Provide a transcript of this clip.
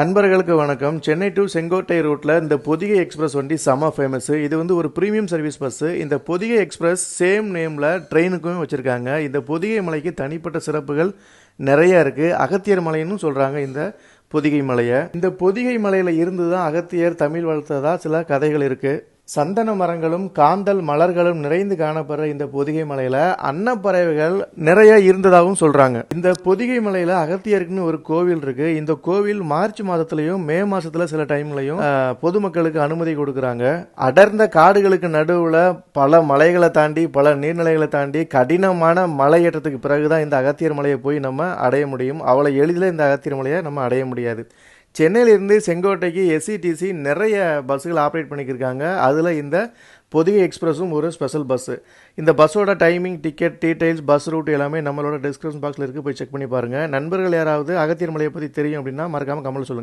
நண்பர்களுக்கு வணக்கம். சென்னை டு செங்கோட்டை ரூட்ல இந்த பொதிகை எக்ஸ்பிரஸ் வண்டி செம ஃபேமஸ். இது வந்து ஒரு பிரீமியம் சர்வீஸ் பஸ். இந்த பொதிகை எக்ஸ்பிரஸ் சேம் நேம்ல ட்ரெயினுக்கும் வச்சிருக்காங்க. இந்த பொதிகை மலைக்கு தனிப்பட்ட சிறப்புகள் நிறைய இருக்கு. அகத்தியர் மலைன்னு சொல்றாங்க இந்த பொதிகை மலையை. இந்த பொதிகை மலையில இருந்து தான் அகத்தியர் தமிழ் வளர்த்ததா சில கதைகள் இருக்கு. சந்தன மரங்களும் காந்தல் மலர்களும் நிறைந்து காணப்படுற இந்த பொதிகை மலையில அன்னப்பறவைகள் நிறைய இருந்ததாகவும் சொல்றாங்க. இந்த பொதிகை மலையில அகத்தியருக்குன்னு ஒரு கோவில் இருக்கு. இந்த கோவில் மார்ச் மாதத்திலையும் மே மாசத்துல சில டைம்லையும் பொதுமக்களுக்கு அனுமதி கொடுக்கறாங்க. அடர்ந்த காடுகளுக்கு நடுவுல பல மலைகளை தாண்டி பல நீர்நிலைகளை தாண்டி கடினமான மலையேற்றத்துக்கு பிறகுதான் இந்த அகத்தியர் மலையை போய் நம்ம அடைய முடியும். அவ்வளவு எளிதில் இந்த அகத்தியர் மலையை நம்ம அடைய முடியாது. சென்னையிலிருந்து செங்கோட்டைக்கு எஸ்சிடிசி நிறைய பஸ்ஸுகள் ஆப்ரேட் பண்ணிக்கிருக்காங்க. அதில் இந்த பொதிகை எக்ஸ்பிரஸும் ஒரு ஸ்பெஷல் பஸ்ஸு. இந்த பஸ்ஸோட timing, ticket details, bus route எல்லாமே நம்மளோட டிஸ்கிரிப்ஷன் பாக்ஸில் இருக்குது. போய் செக் பண்ணி பாருங்கள். நண்பர்கள் யாராவது அகத்தியர் மலையை பற்றி தெரியும் அப்படின்னா மறக்காமல் கமெண்ட் சொல்லுங்கள்.